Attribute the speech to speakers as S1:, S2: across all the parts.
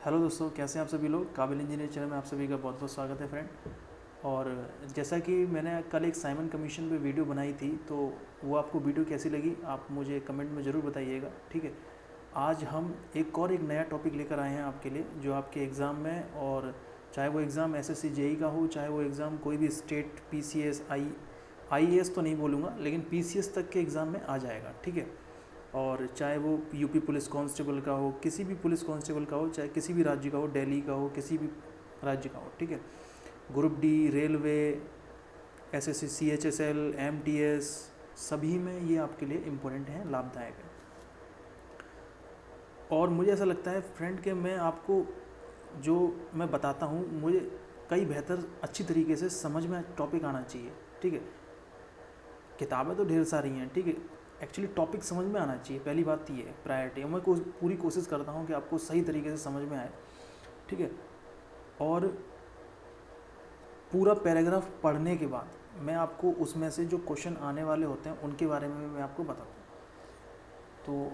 S1: Hello दोस्तों, कैसे हैं आप सभी लोग। काबिल इंजीनियर चैनल में आप सभी का बहुत बहुत स्वागत है फ्रेंड। और जैसा कि मैंने कल एक साइमन कमीशन पे वीडियो बनाई थी, तो वो आपको वीडियो कैसी लगी आप मुझे कमेंट में ज़रूर बताइएगा। ठीक है, आज हम एक नया टॉपिक लेकर आए हैं आपके लिए, जो आपके एग्ज़ाम में, और चाहे वो एग्ज़ाम एसएससी जेई का हो, चाहे वो एग्ज़ाम कोई भी स्टेट पीसीएस आईएएस तो नहीं बोलूँगा, लेकिन पीसीएस तक के एग्ज़ाम में आ जाएगा। ठीक है, और चाहे वो यूपी पुलिस कांस्टेबल का हो, किसी भी पुलिस कांस्टेबल का हो, चाहे किसी भी राज्य का हो, दिल्ली का हो, किसी भी राज्य का हो। ठीक है, group D, railway, SSC, CHSL, MTS, सभी में ये आपके लिए इम्पोर्टेंट है, लाभदायक है। और मुझे ऐसा लगता है फ्रेंड कि मैं आपको जो मैं बताता हूँ, मुझे कई बेहतर अच्छी तरीके से समझ में टॉपिक आना चाहिए। ठीक है, किताबें तो ढेर सारी हैं, ठीक है, एक्चुअली टॉपिक समझ में आना चाहिए, पहली बात ये है प्रायोरिटी। मैं पूरी कोशिश करता हूँ कि आपको सही तरीके से समझ में आए। ठीक है, और पूरा पैराग्राफ पढ़ने के बाद मैं आपको उसमें से जो क्वेश्चन आने वाले होते हैं उनके बारे में मैं आपको बताता हूँ। तो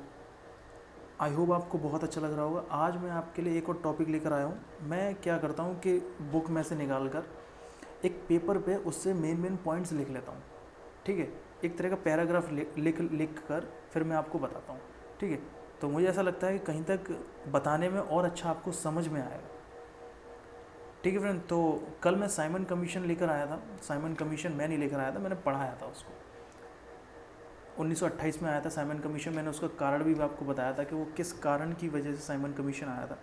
S1: आई होप आपको बहुत अच्छा लग रहा होगा। आज मैं आपके लिए एक और टॉपिक लेकर आया हूँ। मैं क्या करता हूँ कि बुक में से निकाल कर एक पेपर पे उससे मेन पॉइंट्स लिख लेता हूँ। ठीक है, एक तरह का पैराग्राफ लिख कर फिर मैं आपको बताता हूँ। ठीक है, तो मुझे ऐसा लगता है कि कहीं तक बताने में और अच्छा आपको समझ में आएगा। ठीक है फ्रेंड, तो कल मैं साइमन कमीशन लेकर आया था। साइमन कमीशन मैं नहीं लेकर आया था, मैंने पढ़ाया था उसको। 1928 में आया था साइमन कमीशन। मैंने उसका कारण भी आपको बताया था कि वो किस कारण की वजह से साइमन कमीशन आया था।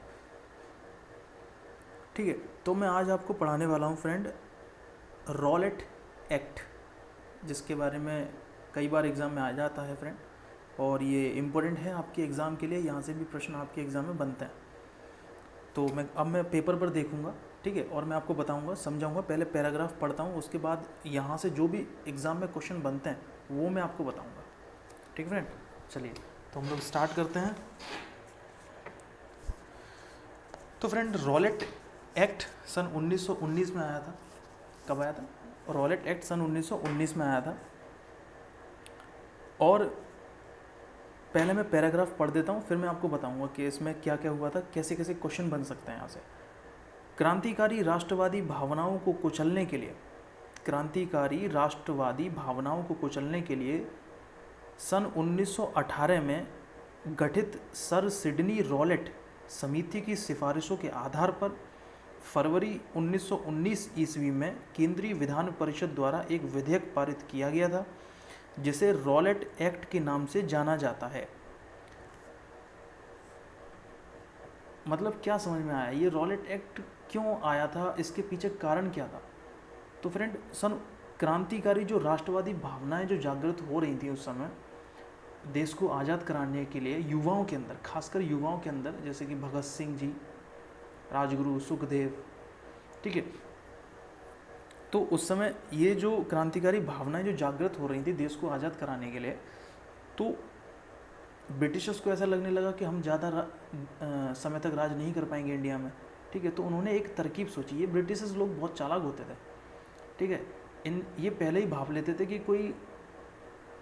S1: ठीक है, तो मैं आज आपको पढ़ाने वाला हूँ फ्रेंड रॉलेट एक्ट, जिसके बारे में कई बार एग्ज़ाम में आ जाता है फ्रेंड, और ये इम्पोर्टेंट है आपके एग्ज़ाम के लिए। यहाँ से भी प्रश्न आपके एग्ज़ाम में बनते हैं। तो मैं पेपर पर देखूंगा, ठीक है, और मैं आपको बताऊंगा, समझाऊंगा। पहले पैराग्राफ पढ़ता हूँ, उसके बाद यहाँ से जो भी एग्ज़ाम में क्वेश्चन बनते हैं वो मैं आपको बताऊंगा। ठीक है फ्रेंड, चलिए तो हम लोग स्टार्ट करते हैं। तो फ्रेंड रॉलेट एक्ट सन 1919 में आया था। कब आया था? रॉलेट एक्ट सन 1919 में आया था। और पहले मैं पैराग्राफ पढ़ देता हूँ, फिर मैं आपको बताऊंगा कि इसमें क्या क्या हुआ था, कैसे कैसे क्वेश्चन बन सकते हैं यहाँ से। क्रांतिकारी राष्ट्रवादी भावनाओं को कुचलने के लिए, क्रांतिकारी राष्ट्रवादी भावनाओं को कुचलने के लिए सन 1918 में गठित सर सिडनी रॉलेट समिति की सिफारिशों के आधार पर फरवरी 1919 ईस्वी में केंद्रीय विधान परिषद द्वारा एक विधेयक पारित किया गया था, जिसे रॉलेट एक्ट के नाम से जाना जाता है। मतलब क्या समझ में आया, ये रॉलेट एक्ट क्यों आया था, इसके पीछे कारण क्या था? तो फ्रेंड क्रांतिकारी जो राष्ट्रवादी भावनाएं जो जागृत हो रही थी उस समय देश को आज़ाद कराने के लिए युवाओं के अंदर, खासकर युवाओं के अंदर, जैसे कि भगत सिंह जी, राजगुरु, सुखदेव, ठीक है, तो उस समय ये जो क्रांतिकारी भावनाएं जो जागृत हो रही थी देश को आज़ाद कराने के लिए, तो ब्रिटिशर्स को ऐसा लगने लगा कि हम ज़्यादा समय तक राज नहीं कर पाएंगे इंडिया में। ठीक है, तो उन्होंने एक तरकीब सोची। ये ब्रिटिशर्स लोग बहुत चालाक होते थे। ठीक है, ये पहले ही भाप लेते थे कि कोई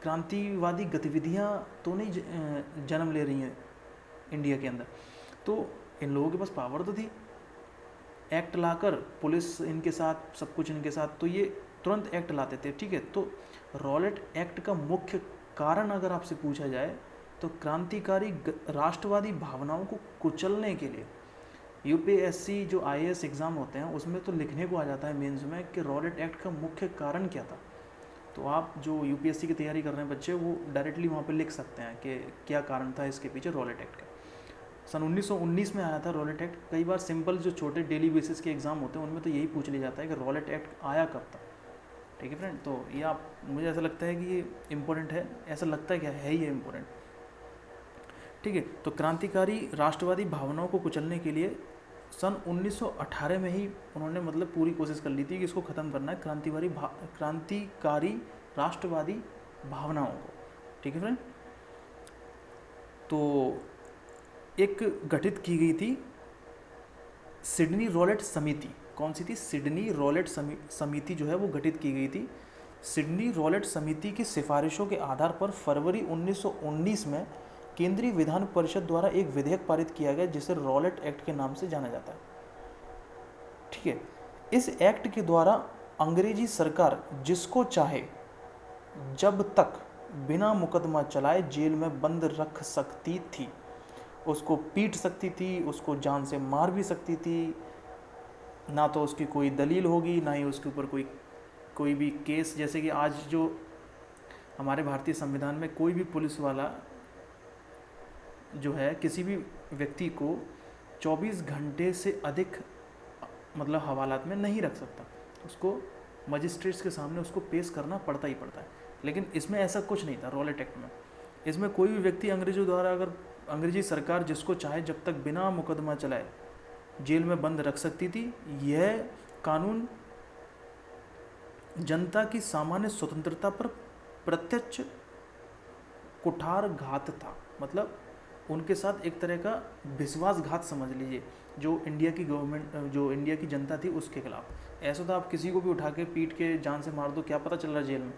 S1: क्रांतिवादी गतिविधियाँ तो नहीं जन्म ले रही हैं इंडिया के अंदर, तो इन लोगों के पास पावर तो थी, एक्ट लाकर पुलिस इनके साथ, सब कुछ इनके साथ, तो ये तुरंत एक्ट लाते थे। ठीक है, तो रॉलेट एक्ट का मुख्य कारण अगर आपसे पूछा जाए तो क्रांतिकारी राष्ट्रवादी भावनाओं को कुचलने के लिए यूपीएससी जो आईएएस एग्ज़ाम होते हैं उसमें तो लिखने को आ जाता है मेंस में कि रॉलेट एक्ट का मुख्य कारण क्या था। तो आप जो यूपीएससी की तैयारी कर रहे हैं बच्चे, वो डायरेक्टली वहाँ पे लिख सकते हैं कि क्या कारण था इसके पीछे रॉलेट एक्ट का। सन 1919 में आया था रॉलेट एक्ट। कई बार सिंपल जो छोटे डेली बेसिस के एग्ज़ाम होते हैं उनमें तो यही पूछ लिया जाता है कि रॉलेट एक्ट आया कब था। ठीक है फ्रेंड, तो ये आप, मुझे ऐसा लगता है कि ये इम्पोर्टेंट है, ऐसा लगता है क्या है ये इम्पोर्टेंट। ठीक है, तो क्रांतिकारी राष्ट्रवादी भावनाओं को कुचलने के लिए सन 1918 में ही उन्होंने मतलब पूरी कोशिश कर ली थी कि इसको ख़त्म करना है, क्रांतिकारी राष्ट्रवादी भावनाओं को। ठीक है फ्रेंड, तो एक गठित की गई थी सिडनी रॉलेट समिति। कौन सी थी? सिडनी रॉलेट समिति जो है वो गठित की गई थी। सिडनी रॉलेट समिति की सिफारिशों के आधार पर फरवरी 1919 में केंद्रीय विधान परिषद द्वारा एक विधेयक पारित किया गया जिसे रॉलेट एक्ट के नाम से जाना जाता है। ठीक है, इस एक्ट के द्वारा अंग्रेजी सरकार जिसको चाहे जब तक बिना मुकदमा चलाए जेल में बंद रख सकती थी। उसको पीट सकती थी, उसको जान से मार भी सकती थी, ना तो उसकी कोई दलील होगी, ना ही उसके ऊपर कोई भी केस। जैसे कि आज जो हमारे भारतीय संविधान में कोई भी पुलिस वाला जो है किसी भी व्यक्ति को 24 घंटे से अधिक मतलब हवालात में नहीं रख सकता, उसको मजिस्ट्रेट्स के सामने उसको पेश करना पड़ता ही पड़ता है। लेकिन इसमें ऐसा कुछ नहीं था रॉलेट एक्ट में। इसमें कोई भी व्यक्ति अंग्रेजों द्वारा अगर अंग्रेजी सरकार जिसको चाहे जब तक बिना मुकदमा चलाए जेल में बंद रख सकती थी। यह कानून जनता की सामान्य स्वतंत्रता पर प्रत्यक्ष कुठारघात था। मतलब उनके साथ एक तरह का विश्वासघात समझ लीजिए, जो इंडिया की गवर्नमेंट, जो इंडिया की जनता थी उसके खिलाफ। ऐसा तो आप किसी को भी उठा के पीट के जान से मार दो, क्या पता चल रहा है जेल में।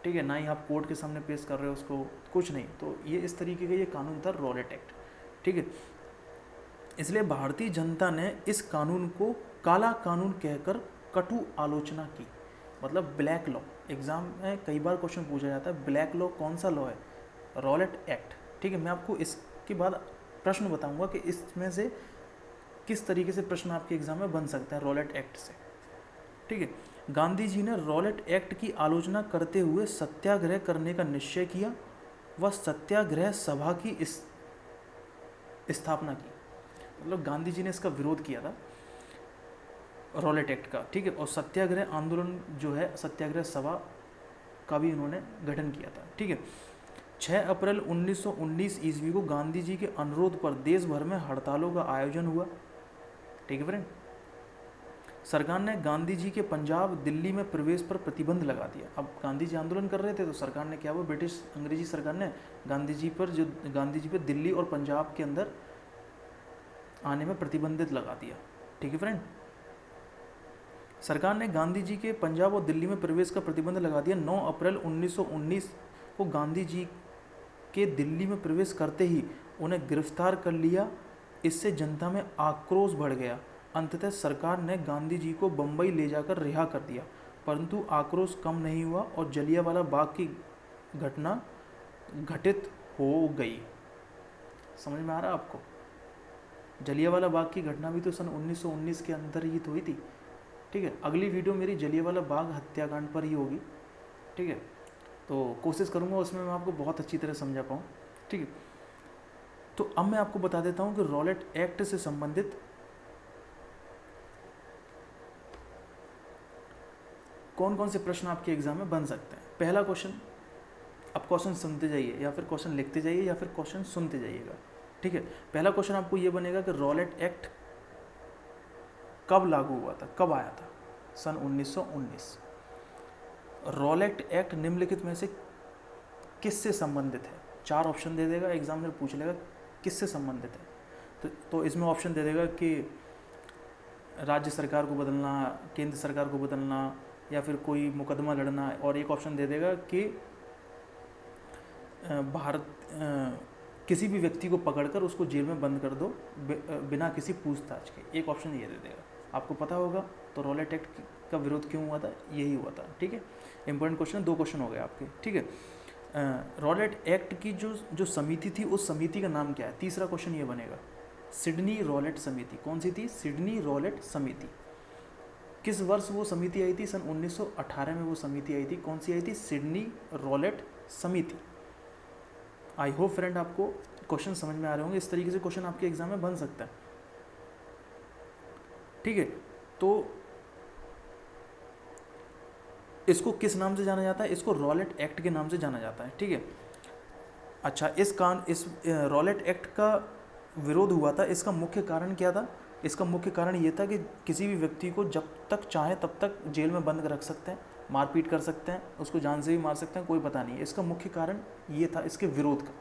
S1: ठीक है, ना ही आप कोर्ट के सामने पेश कर रहे हो उसको, कुछ नहीं। तो ये इस तरीके का ये कानून था रॉलेट एक्ट। ठीक है, इसलिए भारतीय जनता ने इस कानून को काला कानून कहकर कटु आलोचना की। मतलब ब्लैक लॉ, एग्जाम में कई बार क्वेश्चन पूछा जाता है ब्लैक लॉ कौन सा लॉ है? Rowlatt act. ठीक है, मैं आपको इसके बाद प्रश्न बताऊंगा कि इसमें से किस तरीके से प्रश्न आपके एग्जाम में बन सकता है रॉलेट एक्ट से। ठीक है, गांधी जी ने रॉलेट एक्ट की आलोचना करते हुए सत्याग्रह करने का निश्चय किया व सत्याग्रह सभा की स्थापना की। मतलब गांधी जी ने इसका विरोध किया था रॉलेट एक्ट का। ठीक है, और सत्याग्रह आंदोलन जो है, सत्याग्रह सभा का भी इन्होंने गठन किया था। ठीक है, 6 अप्रैल 1919 ईस्वी को गांधी जी के अनुरोध पर देश भर में हड़तालों का आयोजन हुआ। ठीक है फ्रेंड, सरकार ने गांधी जी के पंजाब दिल्ली में प्रवेश पर प्रतिबंध लगा दिया। अब गांधी जी आंदोलन कर रहे थे तो सरकार ने क्या हुआ, ब्रिटिश अंग्रेजी सरकार ने गांधी जी पर दिल्ली और पंजाब के अंदर आने में प्रतिबंधित लगा दिया। ठीक है फ्रेंड, सरकार ने गांधी जी के पंजाब और दिल्ली में प्रवेश का प्रतिबंध लगा दिया। 9 अप्रैल 1919 को गांधी जी के दिल्ली में प्रवेश करते ही उन्हें गिरफ्तार कर लिया। इससे जनता में आक्रोश बढ़ गया। अंततः सरकार ने गांधी जी को बंबई ले जाकर रिहा कर दिया, परंतु आक्रोश कम नहीं हुआ और जलियांवाला बाग की घटना घटित हो गई। समझ में आ रहा है आपको? जलियांवाला बाग की घटना भी तो सन 1919 के अंदर ही तो हुई थी। ठीक है, अगली वीडियो मेरी जलियांवाला बाग हत्याकांड पर ही होगी। ठीक है, तो कोशिश करूँगा उसमें मैं आपको बहुत अच्छी तरह समझा पाऊँ। ठीक है, तो अब मैं आपको बता देता हूँ कि रॉलेट एक्ट से संबंधित कौन कौन से प्रश्न आपके एग्जाम में बन सकते हैं। पहला क्वेश्चन, आप क्वेश्चन सुनते जाइए या फिर क्वेश्चन लिखते जाइए या फिर क्वेश्चन सुनते जाइएगा। ठीक है, पहला क्वेश्चन आपको ये बनेगा कि रॉलेट एक्ट कब लागू हुआ था, कब आया था? सन 1919। रॉलेट एक्ट निम्नलिखित में से किससे संबंधित है? 4 ऑप्शन दे देगा, एग्जामिनर पूछ लेगा किससे संबंधित है। तो इसमें ऑप्शन दे देगा कि राज्य सरकार को बदलना, केंद्र सरकार को बदलना, या फिर कोई मुकदमा लड़ना, और एक ऑप्शन दे देगा कि किसी भी व्यक्ति को पकड़कर उसको जेल में बंद कर दो बिना किसी पूछताछ के। एक ऑप्शन ये दे देगा। आपको पता होगा तो रॉलेट एक्ट का विरोध क्यों हुआ था, यही हुआ था। ठीक है, इंपॉर्टेंट क्वेश्चन, 2 क्वेश्चन हो गए आपके। ठीक है, रॉलेट एक्ट की जो समिति थी उस समिति का नाम क्या है? तीसरा क्वेश्चन ये बनेगा, सिडनी रॉलेट समिति। कौन सी थी? सिडनी रॉलेट समिति। किस वर्ष वो समिति आई थी? सन 1918 में वो समिति आई थी। कौन सी आई थी? सिडनी रॉलेट समिति। आई होप फ्रेंड आपको क्वेश्चन समझ में आ रहे होंगे। इस तरीके से क्वेश्चन आपके एग्जाम में बन सकता है। ठीक है, तो इसको किस नाम से जाना जाता है? इसको रॉलेट एक्ट के नाम से जाना जाता है। ठीक है, अच्छा, इस रॉलेट एक्ट का विरोध हुआ था, इसका मुख्य कारण क्या था? इसका मुख्य कारण ये था कि किसी भी व्यक्ति को जब तक चाहे तब तक जेल में बंद रख सकते हैं, मारपीट कर सकते हैं, उसको जान से भी मार सकते हैं, कोई पता नहीं है। इसका मुख्य कारण ये था इसके विरोध का।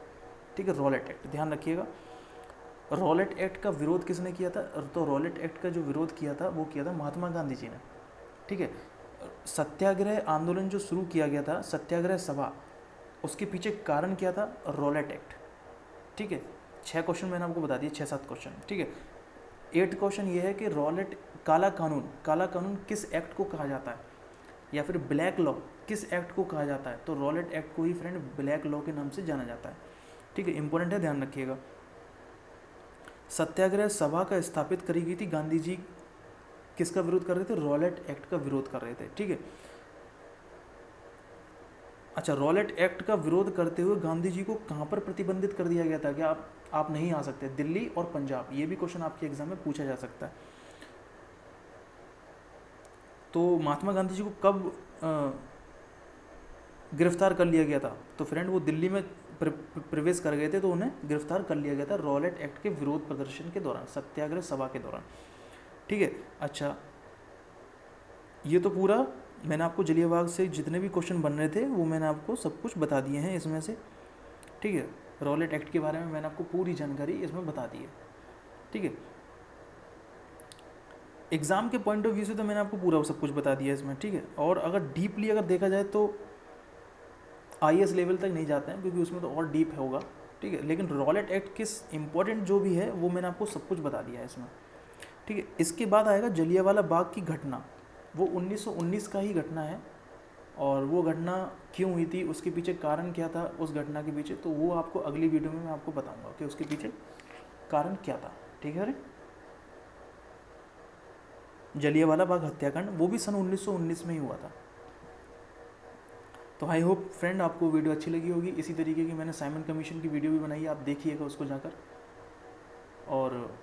S1: ठीक है, रॉलेट एक्ट, ध्यान रखिएगा। रॉलेट एक्ट का विरोध किसने किया था? तो रॉलेट एक्ट का जो विरोध किया था वो किया था महात्मा गांधी जी ने। ठीक है, सत्याग्रह आंदोलन जो शुरू किया गया था, सत्याग्रह सभा, उसके पीछे कारण क्या था? Rowlatt act. ठीक है, 6 क्वेश्चन मैंने आपको बता दिए, 6-7 क्वेश्चन, ठीक है। 8th क्वेश्चन ये है कि रॉलेट काला कानून किस एक्ट को कहा जाता है, या फिर ब्लैक लॉ किस एक्ट को कहा जाता है। तो रॉलेट एक्ट को ही फ्रेंड ब्लैक लॉ के नाम से जाना जाता है, ठीक है, इंपॉर्टेंट है, ध्यान रखिएगा। सत्याग्रह सभा का स्थापित करी गई थी, गांधी जी किसका विरोध कर रहे थे, रॉलेट एक्ट का विरोध कर रहे थे, ठीक है। अच्छा, रॉलेट एक्ट का विरोध करते हुए गांधी जी को कहाँ पर प्रतिबंधित कर दिया गया था, कि आप नहीं आ सकते, दिल्ली और पंजाब। ये भी क्वेश्चन आपके एग्जाम में पूछा जा सकता है। तो महात्मा गांधी जी को कब गिरफ्तार कर लिया गया था, तो फ्रेंड वो दिल्ली में प्रवेश कर गए थे, तो उन्हें गिरफ्तार कर लिया गया था रॉलेट एक्ट के विरोध प्रदर्शन के दौरान, सत्याग्रह सभा के दौरान, ठीक है। अच्छा, ये तो पूरा मैंने आपको जलियांवाला से जितने भी क्वेश्चन बन रहे थे वो मैंने आपको सब कुछ बता दिए हैं इसमें से, ठीक है। रॉलेट एक्ट के बारे में मैंने आपको पूरी जानकारी इसमें बता दी है, ठीक है। एग्ज़ाम के पॉइंट ऑफ व्यू से तो मैंने आपको पूरा सब कुछ बता दिया इसमें, ठीक है। और अगर डीपली अगर देखा जाए तो IAS लेवल तक नहीं जाते हैं, क्योंकि उसमें तो और डीप होगा, ठीक है। लेकिन रॉलेट एक्ट किस इंपॉर्टेंट जो भी है वो मैंने आपको सब कुछ बता दिया है इसमें, ठीक है। इसके बाद आएगा जलियांवाला बाग की घटना, वो 1919 का ही घटना है, और वो घटना क्यों हुई थी, उसके पीछे कारण क्या था उस घटना के पीछे, तो वो आपको अगली वीडियो में मैं आपको बताऊंगा कि उसके पीछे कारण क्या था, ठीक है। जलियांवाला बाग हत्याकांड वो भी सन 1919 में ही हुआ था। तो आई होप फ्रेंड आपको वीडियो अच्छी लगी होगी। इसी तरीके की मैंने साइमन कमीशन की वीडियो भी बनाई है, आप देखिएगा उसको जाकर, और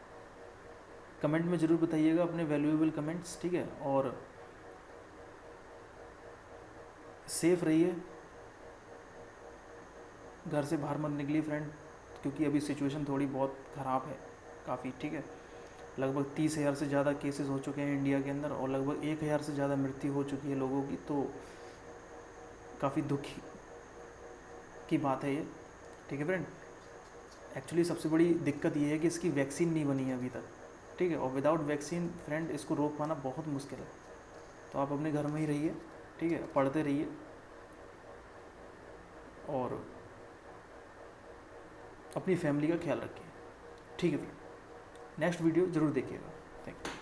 S1: कमेंट में ज़रूर बताइएगा अपने वैल्यूएबल कमेंट्स, ठीक है। और सेफ रहिए, घर से बाहर मत निकलिए फ्रेंड, क्योंकि अभी सिचुएशन थोड़ी बहुत ख़राब है काफ़ी, ठीक है। लगभग 30,000 से ज़्यादा केसेस हो चुके हैं इंडिया के अंदर, और लगभग 1,000 से ज़्यादा मृत्यु हो चुकी है लोगों की, तो काफ़ी दुख की बात है ये, ठीक है फ्रेंड। एक्चुअली सबसे बड़ी दिक्कत ये है कि इसकी वैक्सीन नहीं बनी है अभी तक, ठीक है। और विदाउट वैक्सीन फ्रेंड इसको रोक पाना बहुत मुश्किल है। तो आप अपने घर में ही रहिए, ठीक है, पढ़ते रहिए, और अपनी फैमिली का ख्याल रखिए, ठीक है फ्रेंड। नेक्स्ट वीडियो ज़रूर देखिएगा। Thank you.